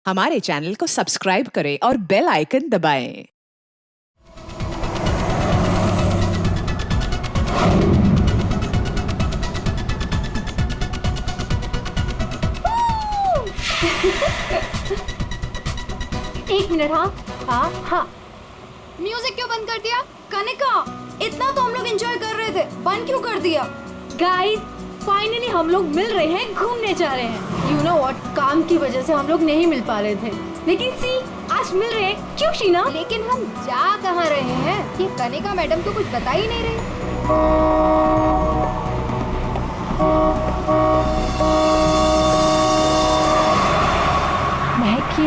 हमारे चैनल को सब्सक्राइब करें और बेल आइकन दबाएं। एक मिनट। हाँ। म्यूजिक क्यों बंद कर दिया? कनिका, इतना तो हम लोग एंजॉय कर रहे थे, बंद क्यों कर दिया? गाइस, फाइनली हम लोग मिल रहे हैं, घूमने जा रहे हैं। यू नो व्हाट, काम की वजह से हम लोग नहीं मिल पा रहे थे, लेकिन सी आज मिल रहे हैं। क्यों शीना? लेकिन हम जा कहाँ रहे हैं? ये कनिका मैडम तो कुछ बता ही नहीं रही। महक,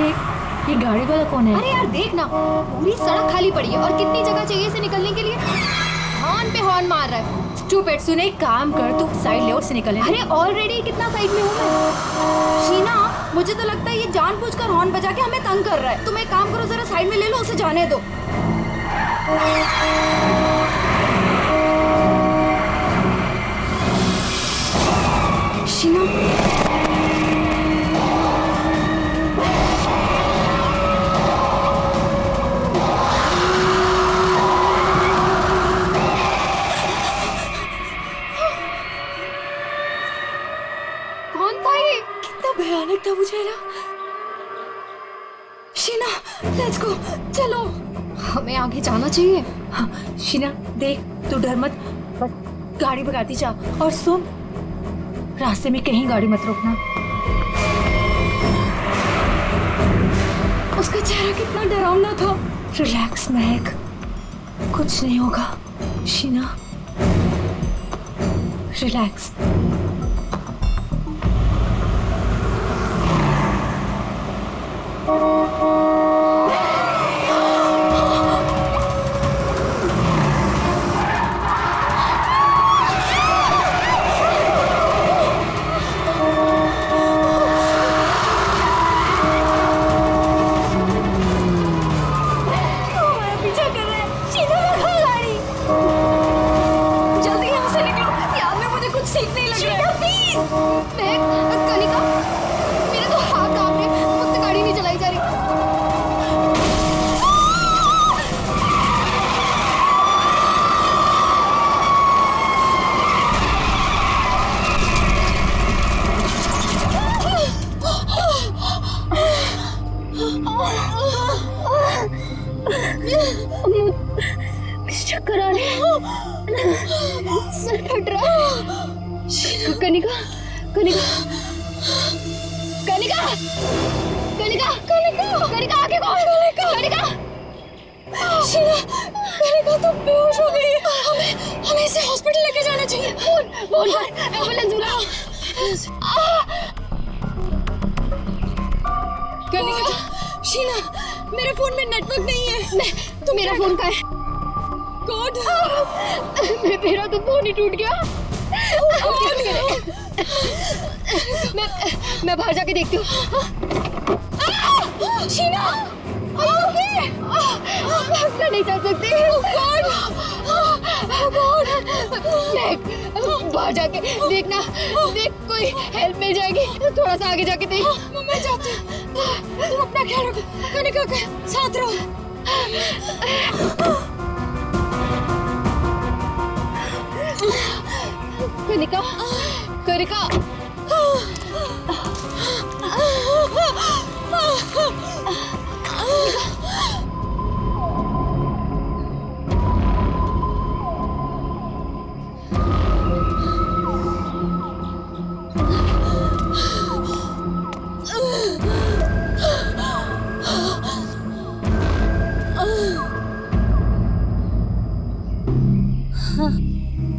ये गाड़ी वाला कौन है? अरे यार देख ना, पूरी सड़क खाली पड़ी है और कितनी जगह चाहिए इसे निकलने के लिए। हॉर्न पे हॉर्न मार रहा है। स्टूपिड, सुने, एक काम कर, तू साइड ले और से निकल। अरे ऑलरेडी कितना साइड में हूँ मैं। शीना, मुझे तो लगता है ये जानबूझकर हॉर्न बजा के हमें तंग कर रहा है। तुम एक काम करो, जरा साइड में ले लो, उसे जाने दो। शीना, कौन था ये? कितना भयानक था मुझे ना। शीना, लेट्स गो, चलो। हमें आगे जाना चाहिए। हाँ, शीना देख, तू डर मत, बस गाड़ी भगाती जा। और सुन, रास्ते में कहीं गाड़ी मत रोकना। उसका चेहरा कितना डरावना था। रिलैक्स महक, कुछ नहीं होगा। शीना, रिलैक्स। कनिका, मेरे तो हाथ कांप रहे, मुझसे गाड़ी नहीं चलाई जा रही। चक्कर आ रहे हैं, सर फट रहा है। कनिका, कनिका, कनिका, कनिका, कनिका, कनिका, आगे कौन? कनिका, शीना, कनिका तो बेहोश हो गई है। हमें इसे हॉस्पिटल लेके जाना चाहिए। फोन कर, एम्बुलेंस बुलाओ। कनिका, शीना, मेरे फोन में नेटवर्क नहीं है। तो मेरा फोन कहाँ है? गॉड, मेरा तो फोन ही टूट गया। मैं बाहर जाके देखती हूँ। शीना, मैं नहीं चल सकती। बाहर जाके देखना, देख कोई हेल्प मिल जाएगी। थोड़ा सा आगे जाके देख। मैं जाती हूँ, तुम अपना ख्याल रखो। कनिका के साथ रहो। कनिका, कनिका,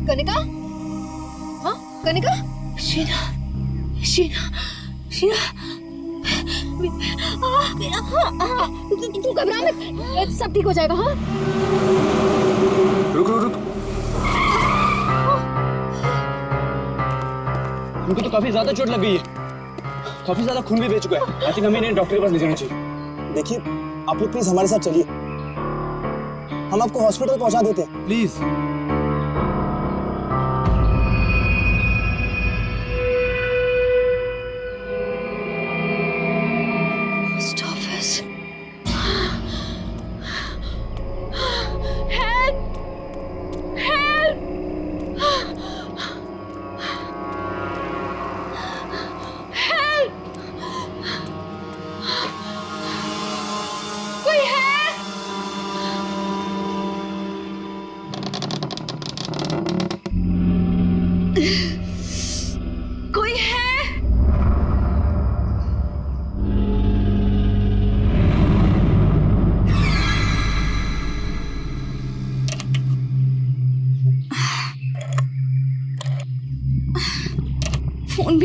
कनिका, हाँ कनिका, शीना, शीना, शीना, तू घबरा मत, सब ठीक हो जाएगा। हाँ, रुक रुक रुक। उनको तो काफी ज्यादा चोट लग गई है, काफी ज्यादा खून भी बह चुका है। आई थिंक हमें इन्हें डॉक्टर के पास ले जाना चाहिए। देखिए, आप लोग प्लीज हमारे साथ चलिए, हम आपको हॉस्पिटल पहुंचा देते हैं। प्लीज।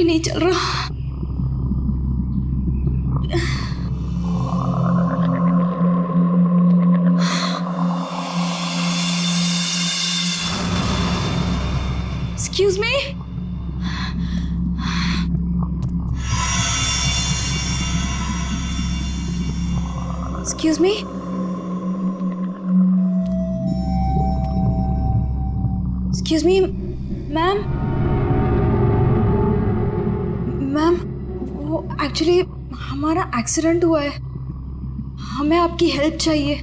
नहीं चल रहा। Excuse me? Excuse me? Excuse me, ma'am. Ma'am, वो एक्चुअली हमारा एक्सीडेंट हुआ है, हमें आपकी हेल्प चाहिए।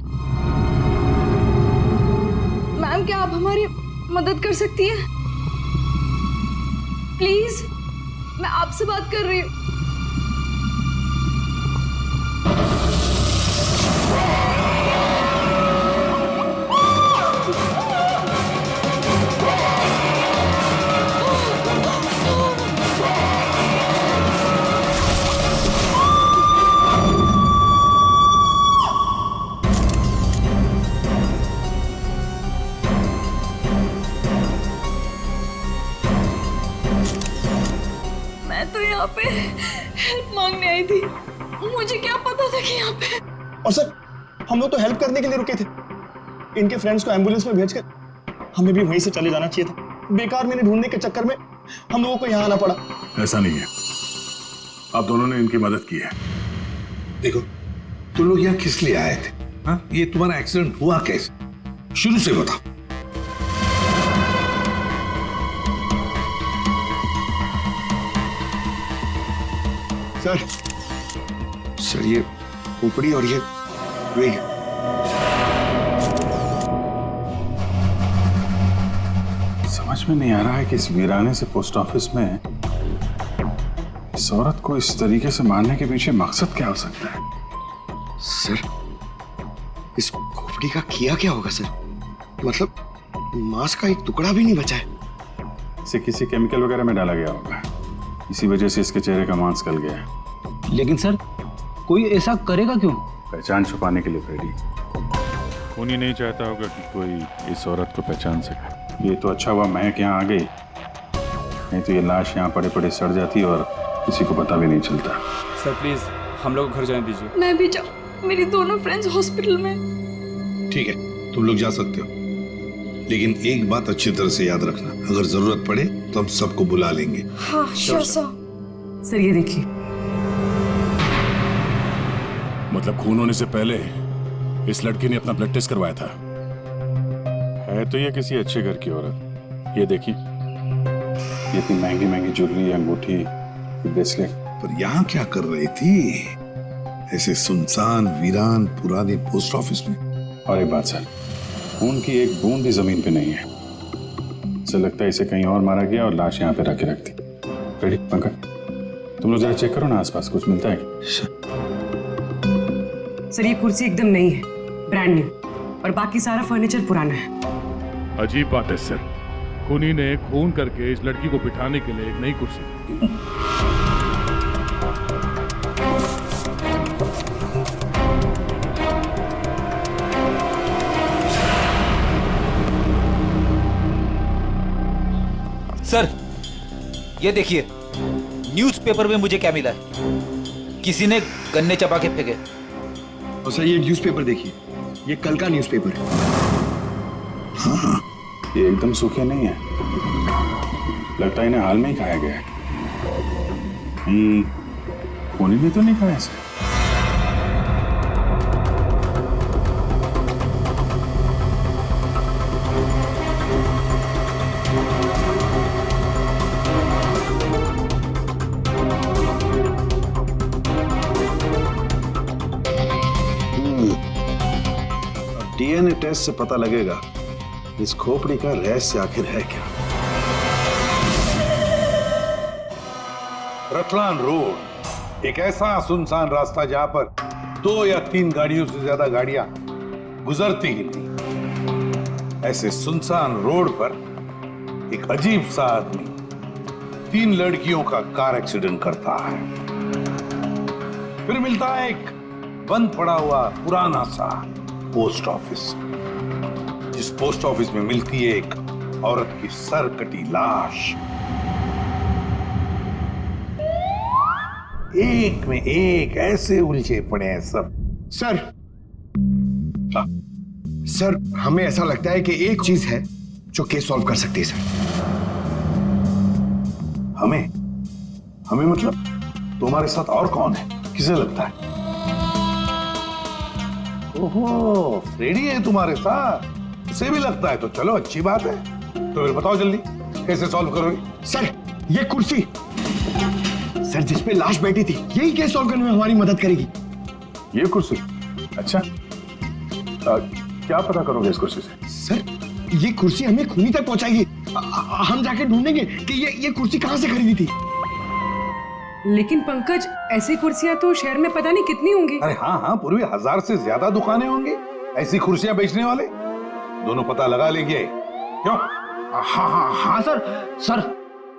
मैम, क्या आप हमारी मदद कर सकती हैं? प्लीज, मैं आपसे बात कर रही हूँ। तो यहाँ पे हेल्प मांगने आई थी, मुझे क्या पता था कि यहाँ पे। और सर, हम लोग तो हेल्प करने के लिए रुके थे। इनके फ्रेंड्स को एम्बुलेंस में भेजकर हमें भी वहीं से चले जाना चाहिए था। बेकार मैंने ढूंढने के चक्कर में हम लोगों को यहाँ आना पड़ा। ऐसा नहीं है, आप दोनों ने इनकी मदद की है। देखो, तुम लोग यहाँ किस लिए आए थे? हाँ, ये तुम्हारा एक्सीडेंट हुआ कैसे? शुरू से बताओ। सर ये खोपड़ी और ये वे समझ में नहीं आ रहा है कि इस वीराने से पोस्ट ऑफिस में इस औरत को इस तरीके से मारने के पीछे मकसद क्या हो सकता है। सर, इस खोपड़ी का किया क्या होगा सर? मतलब मांस का एक टुकड़ा भी नहीं बचा है। इसे किसी केमिकल वगैरह में डाला गया होगा, इसी वजह से इसके चेहरे का मांस गल गया है। लेकिन सर, कोई ऐसा करेगा क्यों? पहचान छुपाने के लिए फ्रेडी। खूनी नहीं चाहता होगा कि कोई इस औरत को पहचान सके। ये तो अच्छा हुआ महक यहाँ आ गई, नहीं तो ये लाश यहाँ पड़े पड़े सड़ जाती और किसी को पता भी नहीं चलता। सर प्लीज, हम लोग घर जाने दीजिए। मैं भी जाऊँ, मेरी दोनों फ्रेंड्स हॉस्पिटल में। ठीक है, तुम लोग जा सकते हो, लेकिन एक बात अच्छी तरह से याद रखना, अगर जरूरत पड़े तो हम सबको बुला लेंगे। हाँ, श्योर सर। सर ये देखिए, मतलब खून होने से पहले इस लड़की ने अपना ब्लड टेस्ट करवाया था। है तो ये किसी अच्छे घर की औरत। ये देखिए, ये इतनी महंगी महंगी ज्वेलरी, अंगूठी, ब्रेसलेट। पर यहाँ क्या कर रही थी ऐसे सुनसान वीरान पुराने पोस्ट ऑफिस में? और एक बात सर, खून की एक बूंद भी जमीन पे नहीं है। ऐसा लगता है इसे कहीं और मारा गया और लाश यहाँ पे रख के रख दी। रेडी पंकज, तुम लोग जरा चेक करो ना आसपास कुछ मिलता है क्या? सर ये कुर्सी एकदम नई है, ब्रांड न्यू, और बाकी सारा फर्नीचर पुराना है। अजीब बात है सर, खूनी ने खून करके इस लड़की को बिठाने के लिए एक नई कुर्सी दी। सर ये देखिए, न्यूज़पेपर में मुझे क्या मिला है, किसी ने गन्ने चबा के फेंके। और सर ये न्यूज़पेपर देखिए, ये कल का न्यूज़पेपर है। हाँ, ये एकदम सूखे नहीं है, लगता है इन्हें हाल में ही खाया गया है। खूनी ने तो नहीं खाया इसे। डीएनए टेस्ट से पता लगेगा इस खोपड़ी का रहस्य आखिर है क्या। रतलान रोड एक ऐसा सुनसान रास्ता जहां पर 2 या 3 गाड़ियों से ज्यादा गाड़ियां गुजरती ही नहीं। ऐसे सुनसान रोड पर एक अजीब सा आदमी 3 लड़कियों का कार एक्सीडेंट करता है। फिर मिलता है एक बंद पड़ा हुआ पुराना सा पोस्ट ऑफिस, जिस पोस्ट ऑफिस में मिलती है एक औरत की सर कटी लाश। एक में एक ऐसे उलझे पड़े हैं सब। सर, सर हमें ऐसा लगता है कि एक चीज है जो केस सॉल्व कर सकती है सर। हमें मतलब तुम्हारे साथ और कौन है, किसे लगता है? ओहो, फ्रेडी है तुम्हारे साथ, उसे भी लगता है तो चलो अच्छी बात है। तो फिर बताओ जल्दी कैसे सॉल्व करोगे? सर ये कुर्सी सर जिस पे लाश बैठी थी, यही केस सॉल्व करने में हमारी मदद करेगी। ये कुर्सी? अच्छा, क्या पता करोगे इस कुर्सी से? सर ये कुर्सी हमें खूनी तक पहुंचाएगी। हम जाके ढूंढेंगे कि ये कुर्सी कहां से खरीदी थी। लेकिन पंकज, ऐसी कुर्सियां तो शहर में पता नहीं कितनी होंगी। अरे हाँ, पूरी 1000 से ज्यादा दुकानें होंगी ऐसी कुर्सियां बेचने वाले। दोनों पता लगा लेंगे, क्यों? हाँ सर,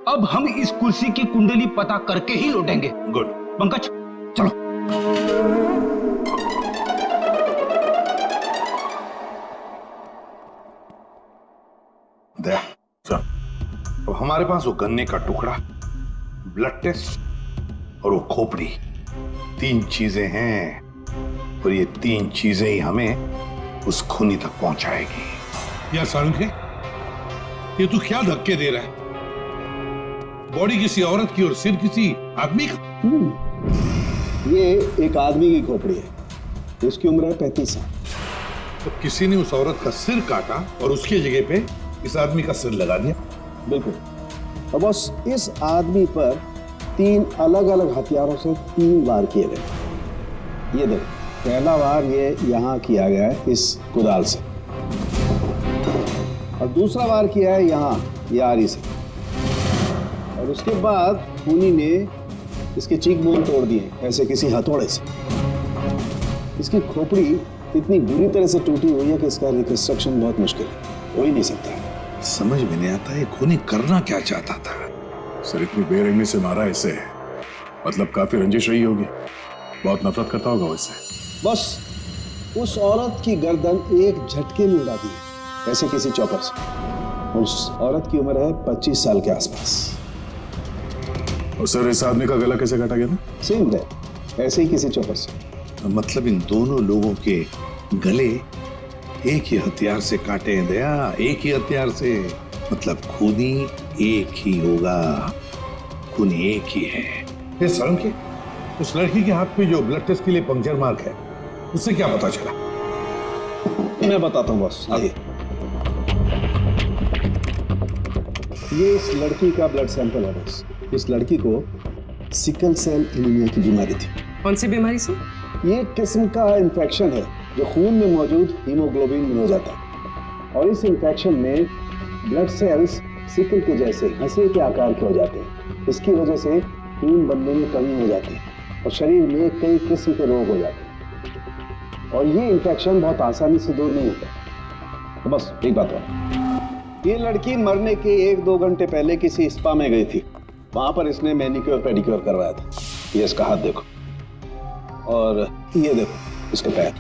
अब हम इस कुर्सी की कुंडली पता करके ही लौटेंगे। गुड। पंकज चलो। दया, चल। अब हमारे पास वो गन्ने का टुकड़ा, ब्लड टेस्ट और वो खोपड़ी, 3 चीजें हैं और ये 3 चीजें ही हमें उस खूनी तक पहुंचाएगी। यार सारंगे, ये तू क्या धक्के दे रहा है? बॉडी किसी औरत की और सिर किसी आदमी का। ये एक आदमी की खोपड़ी है, उसकी उम्र है 35 साल। तो किसी ने उस औरत का सिर काटा और उसकी जगह पे इस आदमी का सिर लगा दिया। बिल्कुल। अब बस इस आदमी पर 3 अलग अलग हथियारों से 3 वार किए गए। ये देखो, पहला वार ये यहाँ किया गया है इस कुदाल से, और दूसरा वार किया है यहाँ ये आरी से, और उसके बाद खूनी ने इसके चीक बोन तोड़ दिए ऐसे किसी हथौड़े से। इसकी खोपड़ी इतनी बुरी तरह से टूटी हुई है कि इसका रिकंस्ट्रक्शन बहुत मुश्किल है, हो ही नहीं सकता। समझ में नहीं आता ये खूनी करना क्या चाहता था। सर इतनी बेरहमी से मारा इसे, मतलब काफी रंजिश रही होगी, बहुत नफरत करता होगा उससे। बस उस औरत की गर्दन एक झटके में उड़ा दी ऐसे किसी चौपर से। उस औरत की उम्र है 25 साल के आसपास। और सर इस आदमी का गला कैसे काटा गया था? सेम है, ऐसे ही किसी चौपर से। मतलब इन दोनों लोगों के गले एक ही हथियार से काटे हैं दया, एक ही हथियार से। मतलब खूनी एक ही होगा, खूनी एक ही है। ये सारंगे, उस लड़की के हाथ पे जो ब्लड टेस्ट के लिए पंक्चर मार्क है, उससे क्या पता चला? मैं बताता हूँ बॉस, आइए। ये इस लड़की का ब्लड सैंपल है बॉस। इस लड़की को सिकल सेल एनीमिया की बीमारी थी। कौन सी बीमारी से? ये एक किस्म का इन्फेक्शन है जो खून में मौजूद हीमोग्लोबिन में हो जाता है, और इस इन्फेक्शन में ब्लड सेल्स सिकल के जैसे हंसी के आकार के हो जाते हैं। इसकी वजह से खून बनने में कमी हो जाती है और शरीर में कई किस्म के रोग हो जाते हैं, और ये इन्फेक्शन बहुत आसानी से दूर नहीं होता। तो बस एक बात और, ये लड़की मरने के 1-2 घंटे पहले किसी स्पा में गई थी। वहां पर इसने मैनिक्योर पेडिक्योर करवाया था। ये इसका हाथ देखो, और ये देखो इसके पैर।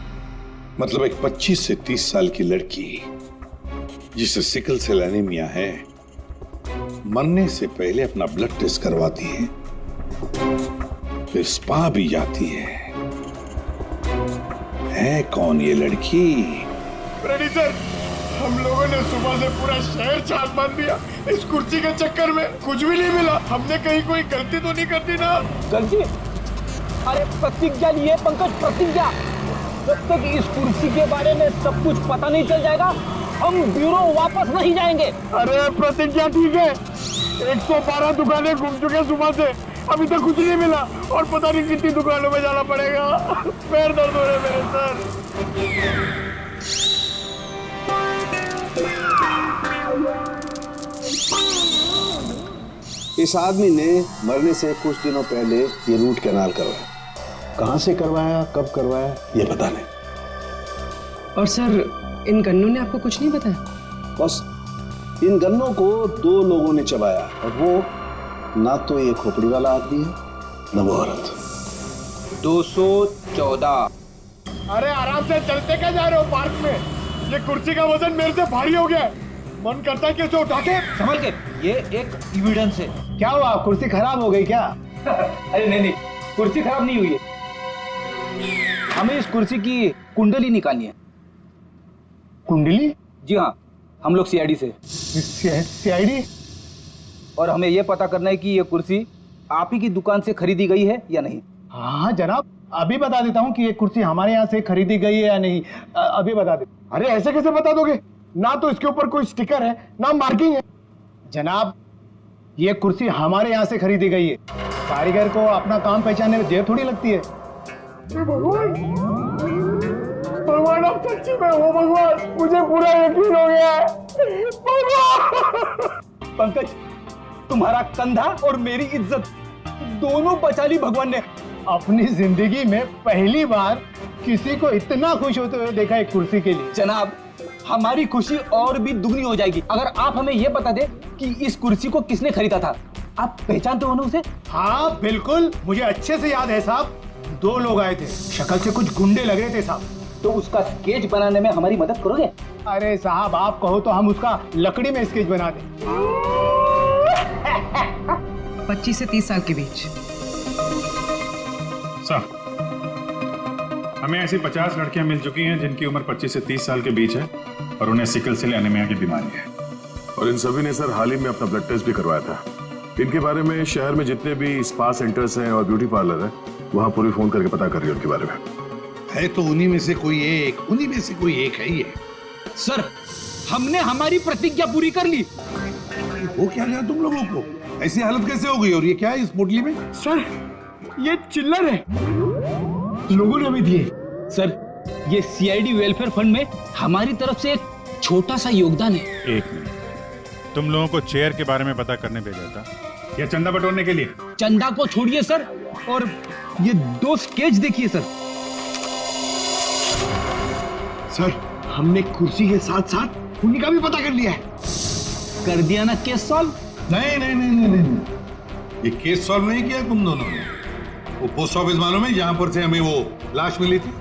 मतलब एक 25 से 30 साल की लड़की जिसे सिकल सेल एनीमिया है, मरने से पहले अपना ब्लड टेस्ट करवाती है, फिर स्पा भी जाती है कौन ये लड़की? फ्रेडी सर, हम लोगों ने सुबह से पूरा शहर छान मार दिया। इस कुर्सी के चक्कर में कुछ भी नहीं मिला। हमने कहीं कोई गलती तो नहीं कर दी ना? गलती? अरे प्रतिज्ञा लिए पंकज, प्रतिज्ञा। जब तक इस कुर्सी के बारे में सब कुछ पता नहीं चल जाएगा, हम ब्यूरो वापस नहीं जाएंगे। अरे प्रतिज्ञा ठीक है, 112 दुकानें घूम चुके सुबह से, अभी तक कुछ नहीं मिला, और पता नहीं कितनी दुकानों में जाना पड़ेगा। पैर दर्द हो रहे मेरे सर। इस आदमी ने मरने से कुछ दिनों पहले ये रूट कैनाल करवाया। कहां से करवाया, कब करवाया, ये पता नहीं। और सर इन गन्नों ने आपको कुछ नहीं बताया? बस इन गन्नों को 2 लोगों ने चबाया, और वो ना तो ये खोपड़ी वाला आदमी है, ना वो औरत। 214। अरे आराम से चलते क्या जा रहे हो पार्क में? ये कुर्सी का वजन मेरे से भारी हो गया, मन करता है कि उसे उठा के। संभल के, ये एक एविडेंस है। क्या हुआ, कुर्सी खराब हो गई क्या? अरे नहीं, कुर्सी खराब नहीं हुई है, हमें इस कुर्सी की कुंडली निकालनी है। कुंडली? जी हाँ, हम लोग सीआईडी से। सीआईडी? और हमें यह पता करना है कि ये कुर्सी आप ही की दुकान से खरीदी गई है या नहीं। हाँ जनाब, अभी बता देता हूँ कि ये कुर्सी हमारे यहाँ से खरीदी गई है या नहीं। अभी बता दे। अरे ऐसे कैसे बता दोगे? ना तो इसके ऊपर कोई स्टिकर है, ना मार्किंग है। जनाब, ये कुर्सी हमारे यहाँ से खरीदी गई है। कारीगर को अपना काम पहचानने में देर थोड़ी लगती है। भगवान आप सच्ची में हो भगवान, मुझे पूरा यकीन हो गया है भगवान। पंकज, तुम्हारा कंधा और मेरी इज्जत दोनों बचा ली भगवान ने। अपनी जिंदगी में पहली बार किसी को इतना खुश होते हुए देखा एक कुर्सी के लिए। जनाब, हमारी खुशी और भी दुगनी हो जाएगी अगर आप हमें यह बता दे कि इस कुर्सी को किसने खरीदा था। आप पहचानते हो ना उसे? हाँ बिल्कुल, मुझे अच्छे से याद है साहब। 2 लोग आए थे, शक्ल से कुछ गुंडे लग रहे थे साहब। तो उसका स्केच बनाने में हमारी मदद करोगे? अरे साहब, आप कहो तो हम उसका लकड़ी में स्केच बना दें। 25 से 30 साल के बीच। सर, हमें ऐसी 50 लड़कियां मिल चुकी हैं जिनकी उम्र 25 से 30 साल के बीच है और उन्हें सिकल सेल एनीमिया की बीमारी है। और इन सभी ने सर हाल ही में अपना ब्लड टेस्ट भी करवाया था। इनके बारे में शहर में जितने भी स्पा सेंटर्स हैं और ब्यूटी पार्लर है, वहाँ पूरी फोन करके पता कर रही है उनके बारे में। है तो उन्हीं में से कोई एक है ये। सर, हमने हमारी प्रतिज्ञा पूरी कर ली। वो क्या गया तुम लोगों को? ऐसी हालत कैसे हो गई? और ये क्या है इस पोटली में? सर, ये चिल्लर है, लोगों ने भी दिए। सर, ये सीआईडी वेलफेयर फंड में हमारी तरफ से एक छोटा सा योगदान है। एक मिनट, तुम लोगों को चेयर के बारे में पता करने भेजा था या चंदा बटोरने के लिए? चंदा को छोड़िए सर, और ये 2 स्केच देखिए सर। सर, हमने कुर्सी के साथ साथ खूनी का भी पता कर लिया है। कर दिया ना केस सॉल्व? नहीं, ये केस सॉल्व नहीं किया तुम दोनों ने। वो पोस्ट ऑफिस मालूम है जहां पर से हमें वो लाश मिली थी?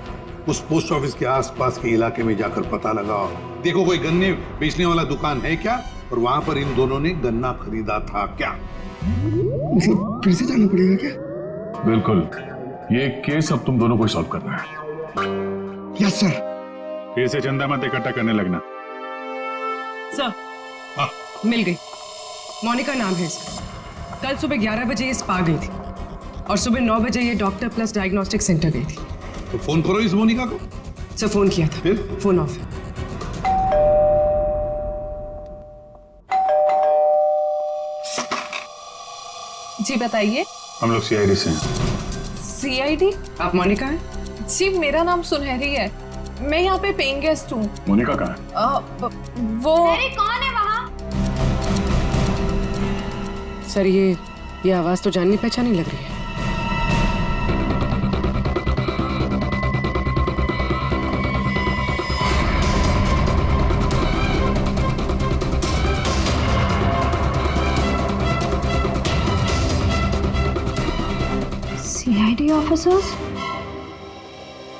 उस पोस्ट ऑफिस के आसपास के इलाके में जाकर पता लगाओ, देखो कोई गन्ने बेचने वाला दुकान है क्या, और वहां पर इन दोनों ने गन्ना खरीदा था क्या। मतलब फिर से जाना पड़ेगा क्या? बिल्कुल, ये केस अब तुम दोनों को सॉल्व करना है। Yes sir. फिर से चंदा मत इकट्ठा करने लगना। सर, मिल गई। मोनिका नाम है इसका। कल सुबह 11 बजे ये स्पा गई थी और सुबह 9 बजे ये डॉक्टर प्लस डायग्नोस्टिक सेंटर गई थी। तो फोन करो इस मोनिका को। सर, फोन किया था, फिर फोन ऑफ है। जी बताइए। हम लोग सीआईडी से हैं। सीआईडी? आप मोनिका हैं? जी, मेरा नाम सुनहरी है, मैं यहाँ पे पेइंग गेस्ट हूँ। मोनिका कहाँ है? वो अरे कौन है वहाँ? सर, ये आवाज तो जाननी पहचानी लग रही है। सीआईडी ऑफिसर्स,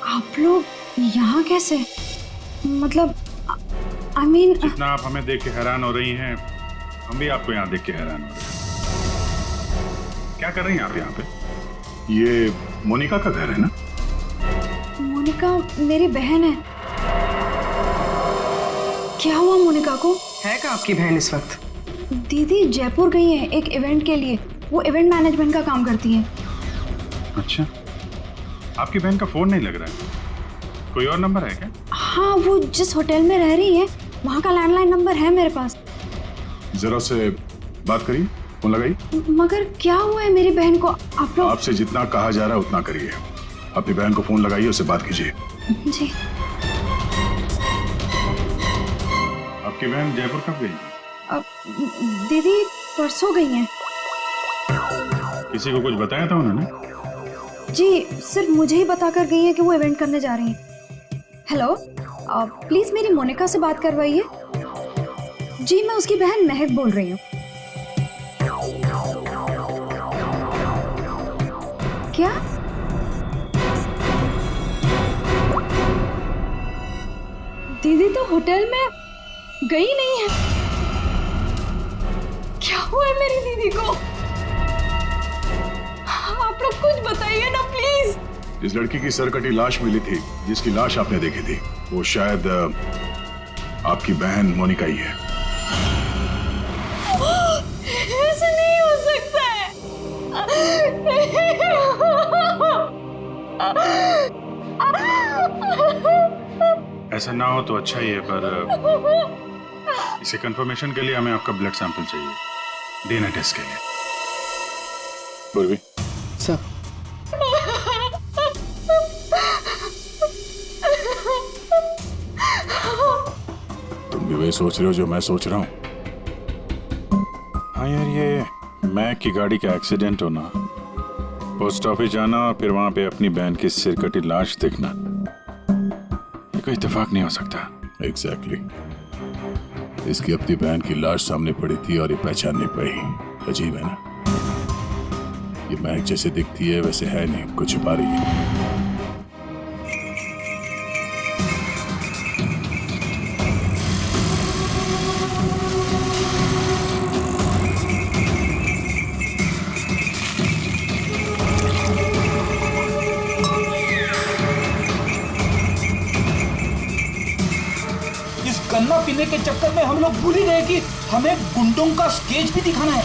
आप लोग यहाँ कैसे? मतलब आई मीन, जितना आप हमें देख के हैरान हो रही हैं, हम भी आपको यहाँ देख के हैरान हो रहे हैं। क्या कर रही हैं आप यहाँ पे? ये मोनिका का घर है ना? मोनिका मेरी बहन है। क्या हुआ मोनिका को? है क्या आपकी बहन इस वक्त? दीदी जयपुर गई है एक इवेंट के लिए, वो इवेंट मैनेजमेंट का काम करती है। अच्छा, आपकी बहन का फोन नहीं लग रहा है, कोई और नंबर है क्या? हाँ, वो जिस होटल में रह रही है वहाँ का लैंडलाइन नंबर है मेरे पास। जरा से बात करिए, फोन लगाइए। मगर क्या हुआ है मेरी बहन को? आप लोग आपसे जितना कहा जा रहा है उतना करिए। अपनी बहन को फोन लगाइए, उससे बात कीजिए। जी। आपकी बहन जयपुर कब गई? दीदी परसों गई हैं। किसी को कुछ बताया था उन्होंने? जी, सिर्फ मुझे ही बताकर गई है कि वो इवेंट करने जा रही हैं। हेलो, प्लीज मेरी मोनिका से बात करवाइए। जी, मैं उसकी बहन महक बोल रही हूँ। क्या? दीदी तो होटल में गई नहीं है। क्या हुआ है मेरी दीदी को? आप आप लोग कुछ बताइए ना प्लीज। इस लड़की की सरकटी लाश मिली थी, जिसकी लाश आपने देखी थी, वो शायद आपकी बहन मोनिका ही है। ऐसा नहीं हो सकता है। ऐसा ना हो तो अच्छा ही है, पर इसे कंफर्मेशन के लिए हमें आपका ब्लड सैंपल चाहिए डीएनए टेस्ट के लिए। पूर्वी सर, तुम भी वही सोच रहे हो जो मैं सोच रहा हूँ? हाँ यार, ये मैक की गाड़ी का एक्सीडेंट होना, पोस्ट ऑफिस जाना और फिर वहां पे अपनी बहन की सिरकटी लाश देखना, ये कोई इत्तेफाक नहीं हो सकता। एग्जैक्टली। इसकी अपनी बहन की लाश सामने पड़ी थी और ये पहचान नहीं पाई। अजीब है ना? ये महक जैसे दिखती है वैसे है नहीं, कुछ छुपा रही है। गन्ना पीने के चक्कर में हम लोग भूल ही गए कि हमें गुंडों का स्केच भी दिखाना है।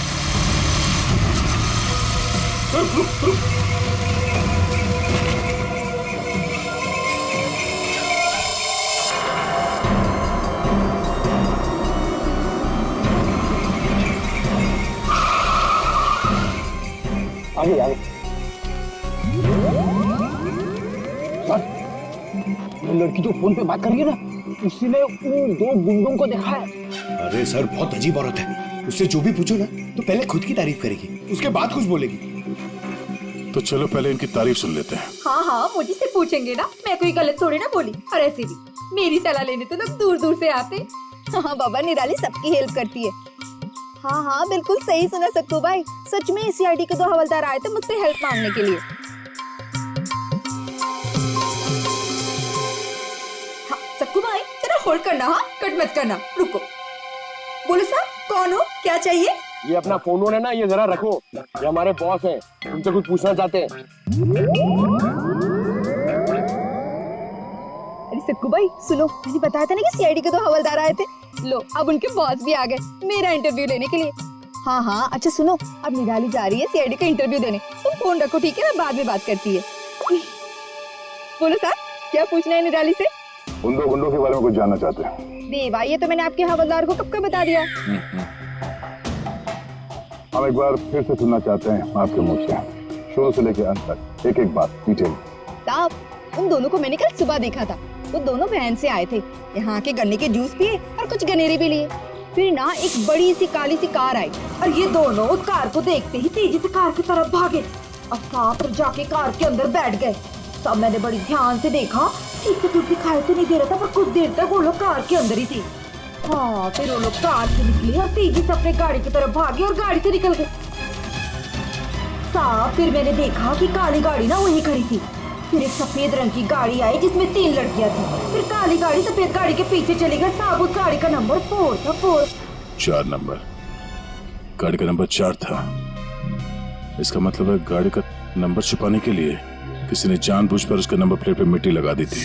आगे आगे। सर, ये लड़की जो फोन पे बात कर रही है ना, उसी ने उन दो गुंडों को देखा है। अरे सर, बहुत अजीब औरत है। उससे जो भी पूछो ना तो पहले खुद की तारीफ करेगी, उसके बाद कुछ बोलेगी। तो चलो पहले इनकी तारीफ सुन लेते हैं। हाँ हाँ, मुझे से पूछेंगे ना, मैं कोई गलत थोड़ी ना बोली। और ऐसे भी मेरी सलाह लेने तो लोग दूर दूर से आते। हाँ बाबा, निराली सबकी हेल्प करती है। हाँ हाँ, बिल्कुल सही सुना सक्कू भाई। सच में सीआईडी के 2 हवलदार आए थे मुझसे हेल्प मांगने के लिए। हाँ सक्कू भाई, जरा होल्ड करना, हाँ कट मत करना, रुको। बोलो साहब, कौन हो, क्या चाहिए? ये अपना फोन है ना, ये जरा रखो, ये हमारे बॉस हैं, तुमसे कुछ पूछना चाहते हैं। अरे सक्कू भाई सुनो, मैंने बताया था ना कि सीआईडी के 2 हवलदार आए थे। लो, अब उनके बॉस भी आ गए मेरा इंटरव्यू लेने के लिए। हाँ हाँ, अच्छा सुनो, अब निराली जा रही है सीआईडी का इंटरव्यू देने। तुम फोन रखो, ठीक है ना, बाद में बात करती है। बोलो साहब, क्या पूछना है निराली से? उन 2 गुंडों के बारे में कुछ जानना चाहते हैं। देवा, ये तो मैंने आपके हवलदार को कब का बता दिया। हम एक बार फिर से सुनना चाहते हैं आपके मुंह से, शुरू से लेकर अंत तक एक एक बात डिटेल। साहब, उन दोनों को मैंने कल सुबह देखा था। वो दोनों बहन से आए थे, यहाँ के गन्ने के जूस पिए और कुछ गनेरे भी लिए। फिर ना एक बड़ी सी काली सी कार आई और ये दोनों उस कार को देखते ही तेजी से कार की तरफ भागे और साफ जाके कार के अंदर बैठ गए। तब मैंने बड़ी ध्यान से देखा, ठीक से कुछ दिखाई तो नहीं दे रहा था, पर कुछ देर तक वो लोग कार के अंदर ही थे। हाँ, फिर वो लोग कार से निकले और तेजी से अपने गाड़ी की तरफ भागे और गाड़ी से निकल गए। साहब, फिर मैंने देखा कि काली गाड़ी ना वहीं खड़ी थी। फिर एक सफेद रंग की गाड़ी आई जिसमें 3 लड़कियां थी। फिर काली गाड़ी सफेद गाड़ी के पीछे चली गई। साहब, उस गाड़ी का नंबर 4 था। 4 नंबर, गाड़ी का नंबर 4 था। इसका मतलब है गाड़ी का नंबर छुपाने के लिए किसी ने जानबूझकर उसके नंबर प्लेट पे मिट्टी लगा दी थी।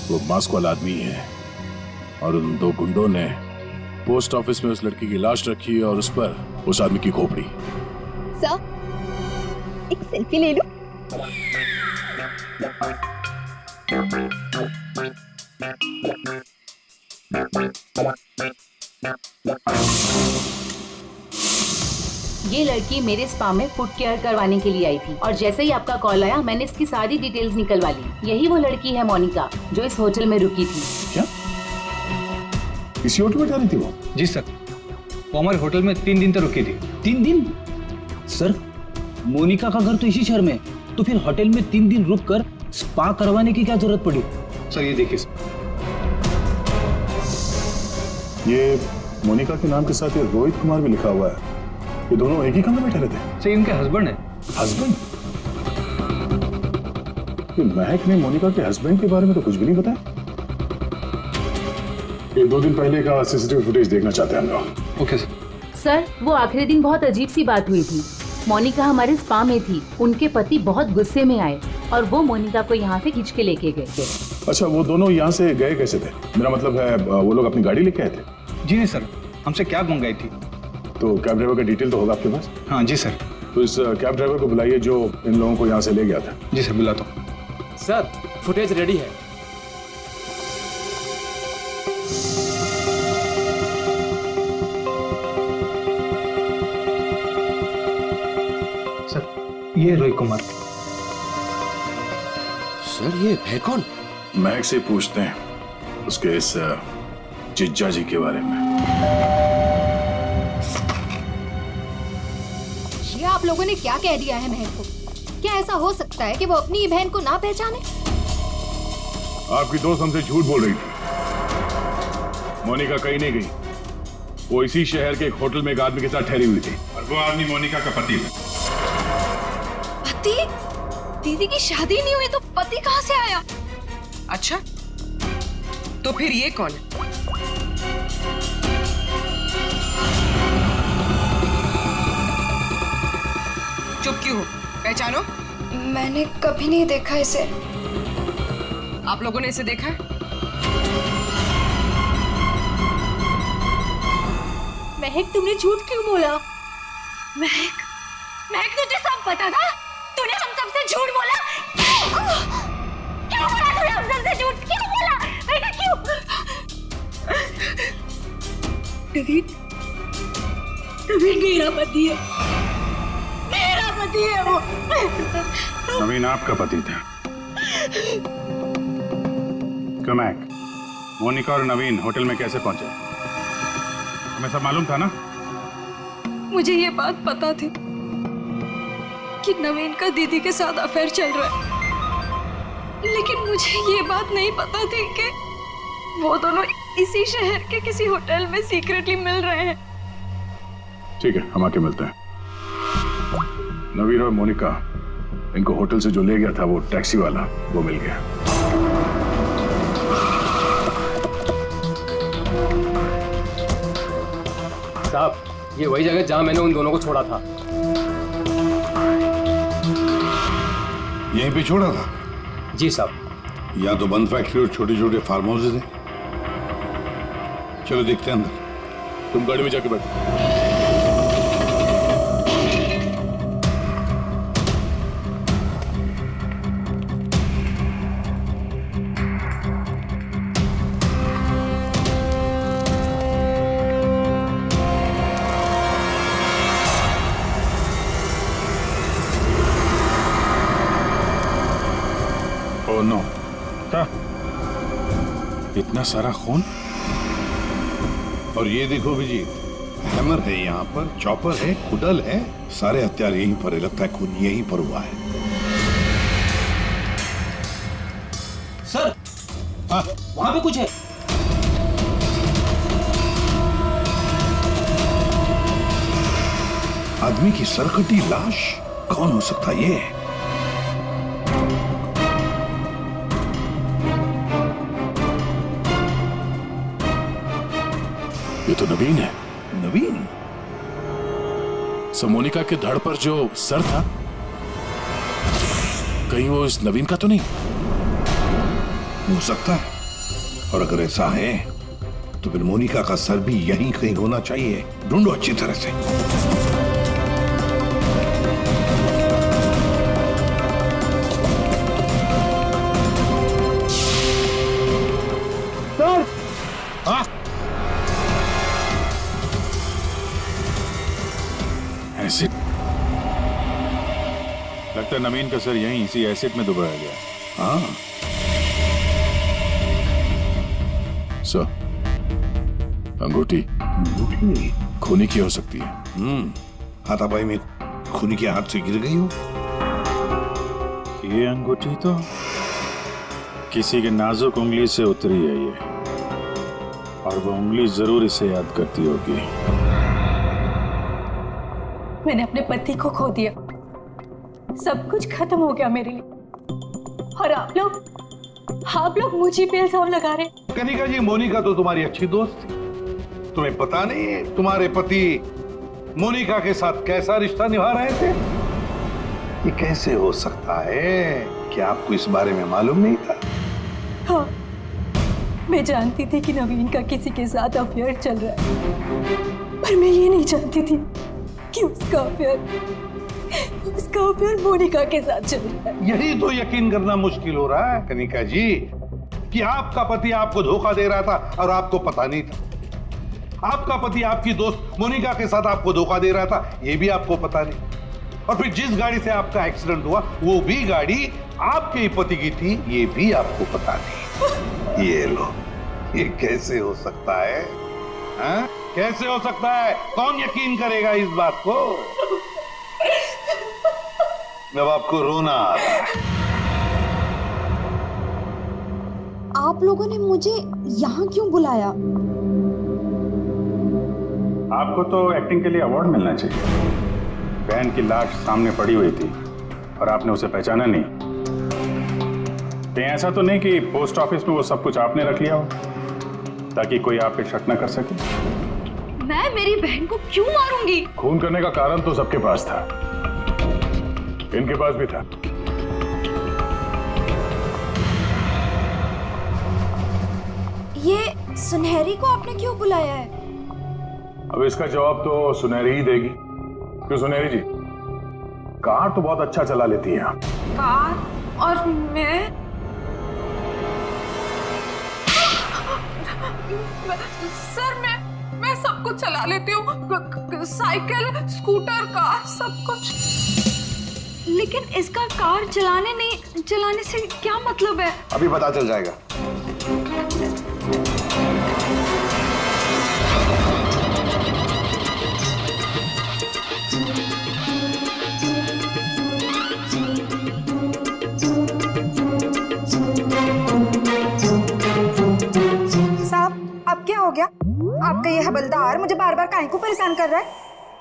वो मास्क वाला आदमी है और उन 2 गुंडों ने पोस्ट ऑफिस में उस लड़की की लाश रखी और उस पर उस आदमी की खोपड़ी। सर, एक सेल्फी ले लो। ये लड़की मेरे स्पा में फुट केयर करवाने के लिए आई थी और जैसे ही आपका कॉल आया मैंने इसकी सारी डिटेल्स निकलवा ली। यही वो लड़की है मोनिका जो इस होटल में रुकी थी। क्या इसी होटल में जा रही थी वो? जी सर, वो हमारे होटल में 3 दिन तक रुकी थी। 3 दिन? सर, मोनिका का घर तो इसी शहर में, तो फिर होटल में 3 दिन रुक कर स्पा करवाने की क्या जरूरत पड़ी? सर ये देखिए, ये मोनिका के नाम के साथ ये रोहित कुमार भी लिखा हुआ है। ये दोनों एक ही कमरे में ठहरे थे? सर इनके हस्बैंड है। हस्बैंड? ये महक ने मोनिका के हस्बैंड के बारे में तो कुछ भी नहीं बताया। ये 2 दिन पहले का सीसीटीवी फुटेज देखना चाहते हैं हम लोग। Okay sir. सर, वो आखिरी दिन बहुत अजीब सी बात हुई थी। मोनिका हमारे स्पा में थी, उनके पति बहुत गुस्से में आए और वो मोनिका को यहाँ से खींच के लेके गए थे। अच्छा, वो दोनों यहाँ से गए कैसे थे? मेरा मतलब है वो लोग अपनी गाड़ी लेके आए थे? जी नहीं सर, हमसे कैब मंगाई थी। तो कैब ड्राइवर का डिटेल तो होगा आपके पास? हाँ जी सर। तो इस कैब ड्राइवर को बुलाइए जो इन लोगों को यहाँ से ले गया था। जी सर, बुलाता हूँ। सर, फुटेज रेडी है। सर, ये रोहित कुमार। सर, ये है कौन? महक से पूछते हैं उसके इस जिज्जा जी के बारे में। ये आप लोगों ने क्या कह दिया है महक को? क्या ऐसा हो सकता है कि वो अपनी बहन को ना पहचाने? आपकी दोस्त हमसे झूठ बोल रही थी। मोनिका कहीं नहीं गई, वो इसी शहर के एक होटल में एक आदमी के साथ ठहरी हुई थी और वो आदमी मोनिका का पति था। पति? दीदी की शादी नहीं हुई तो पति कहाँ से आया? अच्छा, तो फिर ये कौन है? चुप क्यों हो? पहचानो। मैंने कभी नहीं देखा इसे। आप लोगों ने इसे देखा है? महक, तुमने झूठ क्यों बोला? महक, महक तुझे सब पता था? तूने हम सबसे झूठ बोला? क्यों बोला तूने हम सबसे झूठ? क्यों बोला? महक, क्यों? नवीन, नवीन मेरा पति है, मेरा पति है वो। नवीन आपका पति था। कमैक, मोनिका और नवीन होटल में कैसे पहुंचे? हमें सब मालूम था ना? मुझे ये बात पता थी कि नवीन का दीदी के साथ अफेयर चल रहा है, लेकिन मुझे ये बात नहीं पता थी कि वो दोनों इसी शहर के किसी होटल में सीक्रेटली मिल रहे हैं। ठीक है, हम आके मिलते हैं। नवीन और मोनिका, इनको होटल से जो ले गया था वो टैक्सी वाला, वो मिल गया। साहब, ये वही जगह जहां मैंने उन दोनों को छोड़ा था। यहीं पे छोड़ा था? जी साहब। या तो बंद फैक्ट्री और छोटे छोटे फार्म हाउसेज हैं। चलो देखते हैं अंदर। तुम गाड़ी में जाके बैठो। नो, क्या? इतना सारा खून? और ये देखो विजीत, हैमर है यहाँ पर, चॉपर है, कुडल है, सारे हथियार यहीं पर है। लगता है खून यहीं पर हुआ है। सर, वहां पे कुछ है। आदमी की सरकटी लाश? कौन हो सकता है ये? ये तो नवीन है। नवीन? मोनिका के धड़ पर जो सर था, कहीं वो इस नवीन का तो नहीं? हो सकता है, और अगर ऐसा है तो फिर मोनिका का सर भी यहीं कहीं होना चाहिए। ढूंढो अच्छी तरह से। सर! हाँ? एसिड? लगता है नवीन का सर यहीं इसी एसिड में डुबाया गया। हाँ। सर, अंगूठी खूनी की हो सकती है। हाथापाई में खूनी के हाथ से गिर गई हो। ये अंगूठी तो किसी के नाजुक उंगली से उतरी है ये, और वो उंगली जरूर इसे याद करती होगी। मैंने अपने पति को खो दिया, सब कुछ खत्म हो गया मेरे लिए, और आप लोग मुझे पे इल्जाम लगा रहे। कनिका जी, मोनिका तो तुम्हारी अच्छी दोस्त थी। तुम्हें पता नहीं है तुम्हारे पति मोनिका के साथ कैसा रिश्ता निभा रहे थे? ये कैसे हो सकता है? क्या आपको इस बारे में मालूम नहीं था? हाँ, मैं जानती थी कि नवीन का किसी के साथ अफेयर चल रहा है, पर मैं ये नहीं जानती थी कि उसका अफेयर मोनिका के साथ चल रहा है। यही तो यकीन करना मुश्किल हो रहा है कनिका जी, कि आपका पति आपको धोखा दे रहा था और आपको पता नहीं था। आपका पति आपकी दोस्त मोनिका के साथ आपको धोखा दे रहा था, ये भी आपको पता नहीं। और फिर जिस गाड़ी से आपका एक्सीडेंट हुआ वो भी गाड़ी आपके ही पति की थी, ये भी आपको पता नहीं। ये लो, ये कैसे हो सकता है? हाँ? कैसे हो सकता है? कौन यकीन करेगा इस बात को? जब आपको रोना आ रहा है। आप लोगों ने मुझे यहाँ क्यों बुलाया? आपको तो एक्टिंग के लिए अवार्ड मिलना चाहिए। बहन की लाश सामने पड़ी हुई थी और आपने उसे पहचाना नहीं। कहीं ऐसा तो नहीं कि पोस्ट ऑफिस में वो सब कुछ आपने रख लिया हो ताकि कोई आप पे शक न कर सके? मैं मेरी बहन को क्यों मारूंगी? खून करने का कारण तो सबके पास था, इनके पास भी था। ये सुनहरी को आपने क्यों बुलाया है? अब इसका जवाब तो सुनहरी ही देगी। क्यों सुनहरी जी, कार तो बहुत अच्छा चला लेती है आप। कार? और मैं? सर मैं सब कुछ चला लेती हूँ, साइकिल, स्कूटर, कार, सब कुछ। लेकिन इसका कार चलाने से क्या मतलब है? अभी पता चल जाएगा। अब क्या हो गया? आपका ये हवलदार मुझे बार बार काहे को परेशान कर रहा है?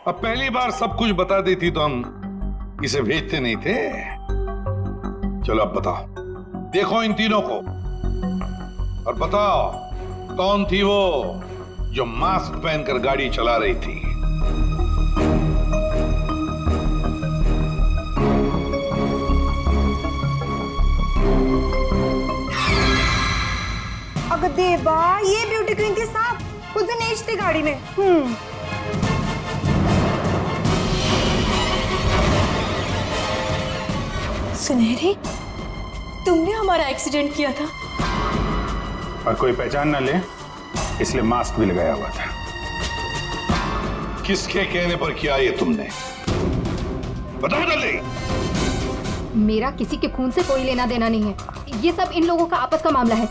अब पहली बार सब कुछ बता देती तो हम इसे भेजते नहीं थे। चलो अब बताओ, देखो इन तीनों को और बताओ कौन थी वो जो मास्क पहनकर गाड़ी चला रही थी? अगर देवा, ये ब्यूटी क्वीन के साथ उस दिन एज थी गाड़ी में। सुनहरी, तुमने हमारा एक्सीडेंट किया था और कोई पहचान ना ले इसलिए मास्क भी लगाया हुआ था। किसके कहने पर किया ये तुमने? बताओ जल्दी। मेरा किसी के खून से कोई लेना देना नहीं है, ये सब इन लोगों का आपस का मामला है।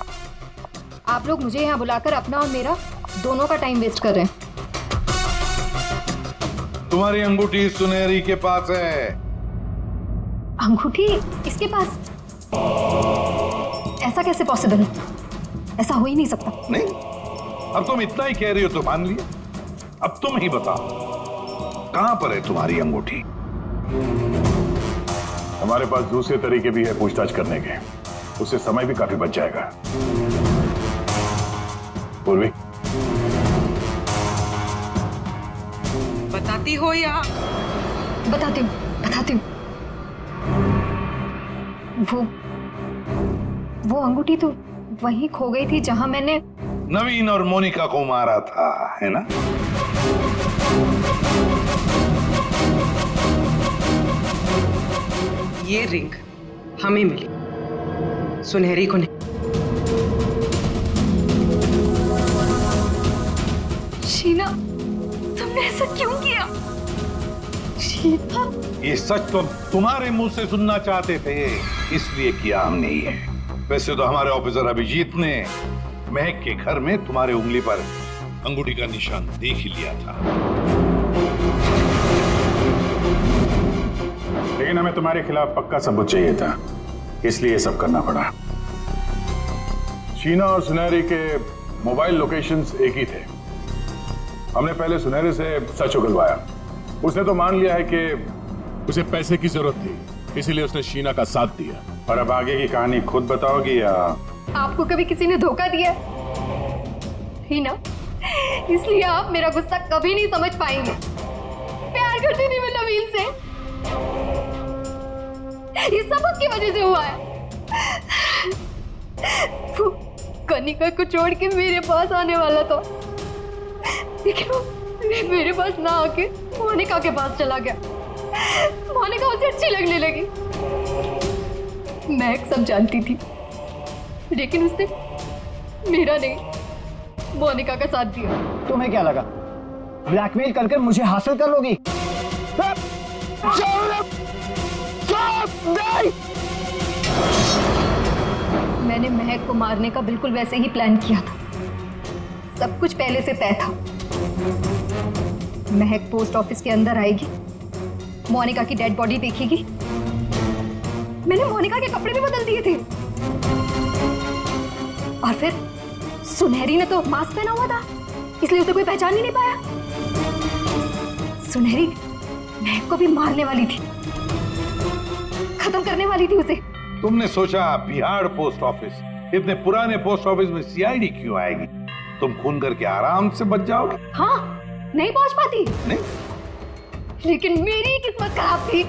आप लोग मुझे यहाँ बुलाकर अपना और मेरा दोनों का टाइम वेस्ट कर रहे हैं। तुम्हारी अंगूठी सुनहरी के पास है। अंगूठी इसके पास? ऐसा कैसे पॉसिबल है? ऐसा हो ही नहीं सकता। नहीं, अब तुम इतना ही कह रही हो तो मान लिया। अब तुम ही बताओ, कहां पर है तुम्हारी अंगूठी? हमारे पास दूसरे तरीके भी है पूछताछ करने के, उससे समय भी काफी बच जाएगा। पूर्वी, बताती हो या? बताती हूँ। वो अंगूठी तो वहीं खो गई थी जहां मैंने नवीन और मोनिका को मारा था, है ना? ये रिंग हमें मिली, सुनहरी को नहीं। शीना, तुमने ऐसा क्यों किया? शीना, ये सच तो तुम्हारे मुंह से सुनना चाहते थे, इसलिए किया हमने ये। वैसे तो हमारे ऑफिसर अभिजीत ने महक के घर में तुम्हारे उंगली पर अंगूठी का निशान देख ही लिया था। लेकिन हमें तुम्हारे खिलाफ पक्का सबूत चाहिए था, इसलिए ये सब करना पड़ा। शीना और सुनहरी के मोबाइल लोकेशंस एक ही थे। हमने पहले सुनहरी से सच उगलवाया, उसने तो मान लिया है कि उसे पैसे की जरूरत थी, इसीलिए उसने शीना का साथ दिया। और अब आगे की कहानी खुद बताओगी या? आपको कभी किसी ने धोखा दिया ही ना, इसलिए आप मेरा गुस्सा कभी नहीं समझ पाएंगे। करती थी मैं नवीन से। ये सब उसकी वजह से हुआ है। वो कनिका को छोड़ के मेरे पास आने वाला था, लेकिन वो मेरे पास ना आके मोनिका के पास चला गया। मोनिका उसे अच्छी लगने लगी। मैं सब जानती थी, लेकिन उसने मेरा नहीं, मोनिका का साथ दिया। तुम्हें क्या लगा ब्लैकमेल करके मुझे हासिल कर लोगी? मैंने महक को मारने का बिल्कुल वैसे ही प्लान किया था। सब कुछ पहले से तय था। महक पोस्ट ऑफिस के अंदर आएगी, मोनिका की डेड बॉडी देखेगी। मैंने मोनिका के कपड़े भी बदल दिए थे। और फिर सुनहरी ने तो मास्क पहना हुआ था, इसलिए उसे कोई पहचान ही नहीं पाया। सुनहरी महक को भी मारने वाली थी, खत्म करने वाली थी उसे। तुमने सोचा बिहार पोस्ट ऑफिस, इतने पुराने पोस्ट ऑफिस में सीआईडी क्यों आएगी? तुम खून करके आराम से बच जाओगे। हाँ, नहीं पहुंच पाती। नहीं, लेकिन मेरी किस्मत खराब थी।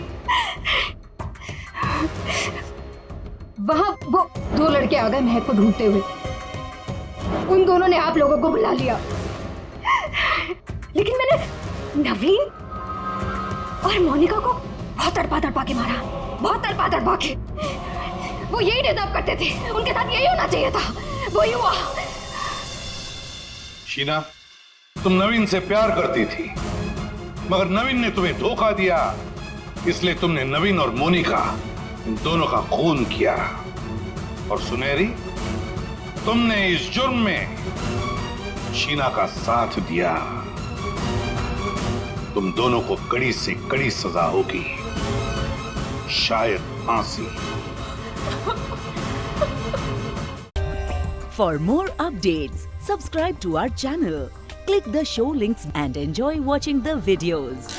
वहां वो दो लड़के आ गए महक को ढूंढते हुए। उन दोनों ने आप लोगों को बुला लिया, लेकिन मैंने नवीन और मोनिका को बहुत तड़पा के मारा, बहुत तड़पा के। वो यही डिजर्व करते थे, उनके साथ यही होना चाहिए था, वही हुआ। शीना, तुम नवीन से प्यार करती थी, मगर नवीन ने तुम्हें धोखा दिया, इसलिए तुमने नवीन और मोनिका इन दोनों का खून किया। और सुनहरी, तुमने इस जुर्म में शीना का साथ दिया। तुम दोनों को कड़ी से कड़ी सजा होगी, शायद फांसी। For more updates, subscribe to our channel, click the show links and enjoy watching the videos.